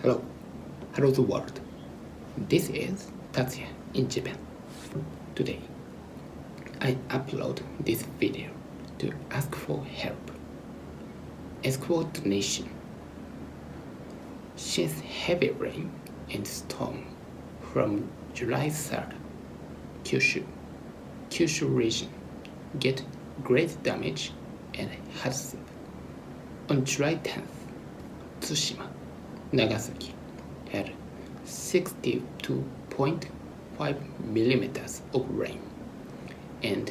Hello the world. This is Tatsuya in Japan. Today, I upload this video to ask for help. Ask for donation. Since heavy rain and storm from July 3rd, Kyushu region get great damage and hardship. On July 10th, Tsushima, Nagasaki had 62.5 millimeters of rain, and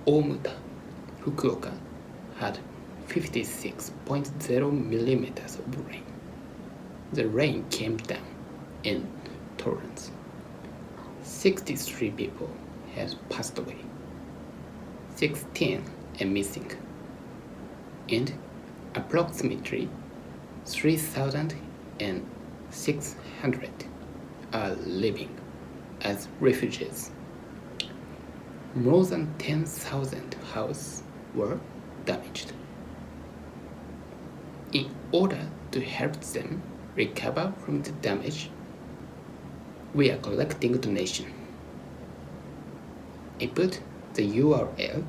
Omuta, Fukuoka had 56.0 millimeters of rain. The rain came down in torrents. 63 people had passed away, 16 are missing, and approximately 3,600 are living as refugees. More than 10,000 houses were damaged. In order to help them recover from the damage, we are collecting donation. I put the URL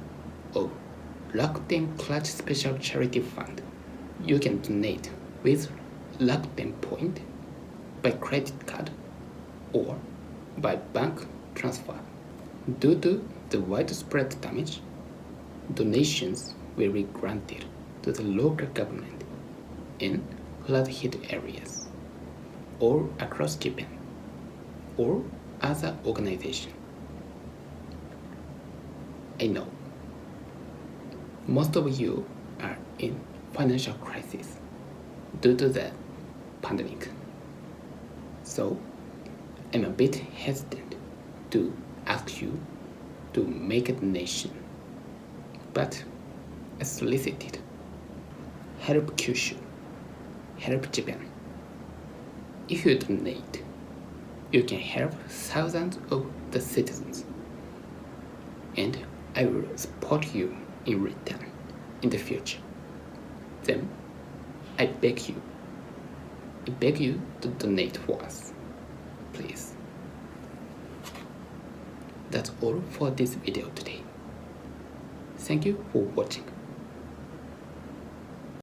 of Rakuten Clutch Special Charity Fund. You can donate with Rakuten point, by credit card, or by bank transfer. Due to the widespread damage, donations will be granted to the local government in flood-hit areas or across Japan or other organizations. I know most of you are in financial crisis due to the pandemic, so I'm a bit hesitant to ask you to make a donation, but I solicited help Kyushu, help Japan. If you donate, you can help thousands of the citizens, and I will support you in return in the future. Then I beg you to donate for us, please. That's all for this video today. Thank you for watching.